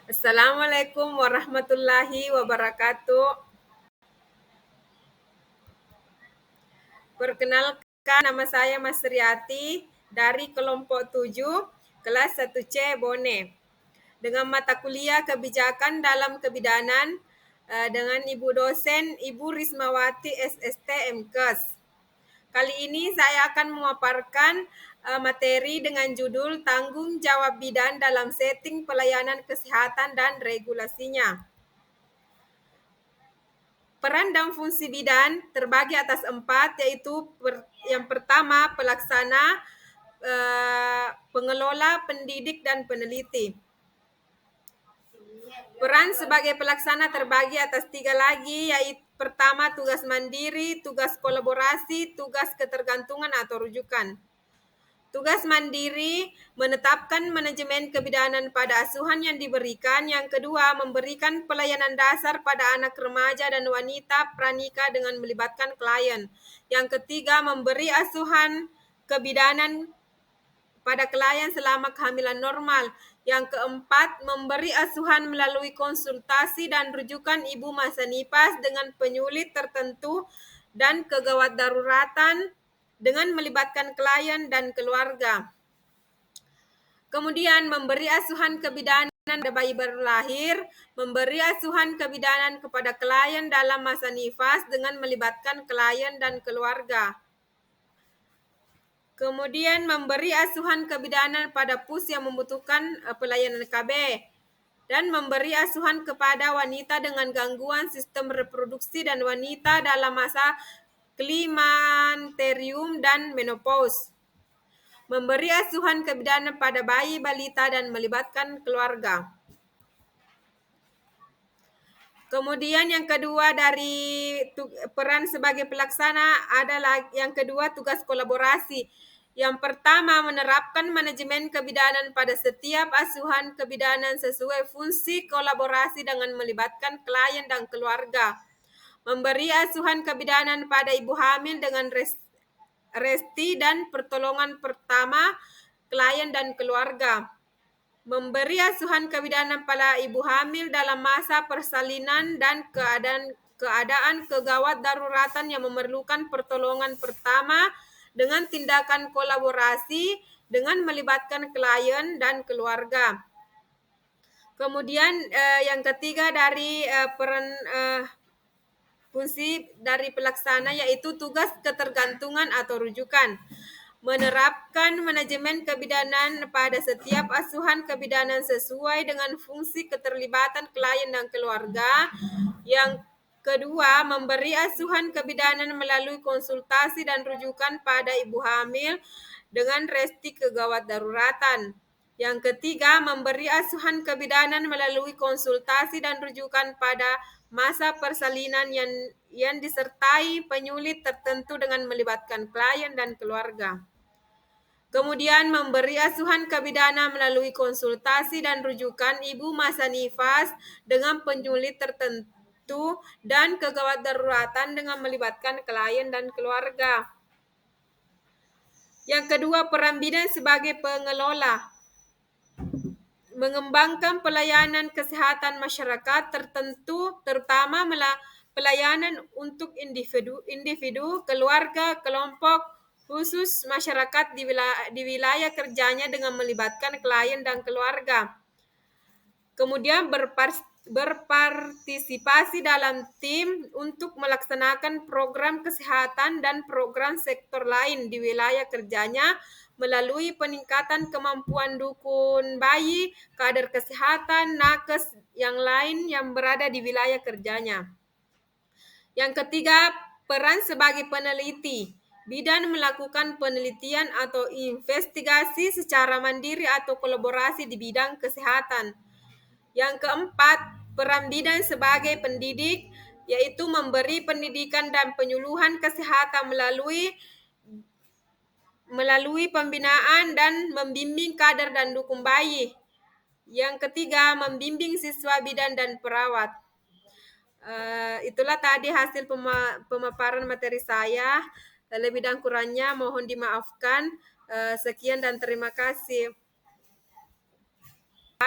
Assalamualaikum warahmatullahi wabarakatuh. Perkenalkan, nama saya Mas Riyati dari kelompok 7, kelas 1C Bone. Dengan mata kuliah kebijakan dalam kebidanan dengan Ibu dosen Ibu Rismawati SST MKes. Kali ini saya akan memaparkan materi dengan judul Tanggung Jawab Bidan dalam Setting Pelayanan Kesehatan dan Regulasinya. Peran dan fungsi bidan terbagi atas 4, yaitu yang pertama pelaksana, pengelola, pendidik, dan peneliti. Peran sebagai pelaksana terbagi atas 3 lagi, yaitu pertama tugas mandiri, tugas kolaborasi, tugas ketergantungan atau rujukan. Tugas mandiri menetapkan manajemen kebidanan pada asuhan yang diberikan. Yang kedua, memberikan pelayanan dasar pada anak remaja dan wanita pranikah dengan melibatkan klien. Yang ketiga, memberi asuhan kebidanan pada klien selama kehamilan normal. Yang keempat, memberi asuhan melalui konsultasi dan rujukan ibu masa nifas dengan penyulit tertentu dan kegawat daruratan dengan melibatkan klien dan keluarga. Kemudian memberi asuhan kebidanan pada bayi baru lahir, memberi asuhan kebidanan kepada klien dalam masa nifas dengan melibatkan klien dan keluarga. Kemudian memberi asuhan kebidanan pada pus yang membutuhkan pelayanan KB dan memberi asuhan kepada wanita dengan gangguan sistem reproduksi dan wanita dalam masa klimakterium dan menopause. Memberi asuhan kebidanan pada bayi, balita, dan melibatkan keluarga. Kemudian yang kedua dari peran sebagai pelaksana adalah yang kedua tugas kolaborasi. Yang pertama, menerapkan manajemen kebidanan pada setiap asuhan kebidanan sesuai fungsi kolaborasi dengan melibatkan klien dan keluarga. Memberi asuhan kebidanan pada ibu hamil dengan resti dan pertolongan pertama klien dan keluarga. Memberi asuhan kebidanan pada ibu hamil dalam masa persalinan dan keadaan kegawat daruratan yang memerlukan pertolongan pertama dengan tindakan kolaborasi dengan melibatkan klien dan keluarga. Kemudian yang ketiga dari peran fungsi dari pelaksana yaitu tugas ketergantungan atau rujukan. Menerapkan manajemen kebidanan pada setiap asuhan kebidanan sesuai dengan fungsi keterlibatan klien dan keluarga. Yang kedua, memberi asuhan kebidanan melalui konsultasi dan rujukan pada ibu hamil dengan resti kegawat daruratan. Yang ketiga, memberi asuhan kebidanan melalui konsultasi dan rujukan pada masa persalinan yang disertai penyulit tertentu dengan melibatkan klien dan keluarga. Kemudian memberi asuhan kebidanan melalui konsultasi dan rujukan ibu masa nifas dengan penyulit tertentu dan kegawat daruratan dengan melibatkan klien dan keluarga. Yang kedua, peran bidan sebagai pengelola. Mengembangkan pelayanan kesehatan masyarakat tertentu, terutama pelayanan untuk individu, keluarga, kelompok khusus masyarakat di wilayah kerjanya dengan melibatkan klien dan keluarga. Kemudian berpartisipasi dalam tim untuk melaksanakan program kesehatan dan program sektor lain di wilayah kerjanya melalui peningkatan kemampuan dukun bayi, kader kesehatan, nakes yang lain yang berada di wilayah kerjanya. Yang ketiga, peran sebagai peneliti. Bidan melakukan penelitian atau investigasi secara mandiri atau kolaborasi di bidang kesehatan. Yang keempat, peran bidan sebagai pendidik, yaitu memberi pendidikan dan penyuluhan kesehatan melalui pembinaan dan membimbing kader dan dukun bayi. Yang ketiga, membimbing siswa bidan dan perawat. Itulah tadi hasil pemaparan materi saya. Lebih dan kurangnya mohon dimaafkan. Sekian dan terima kasih.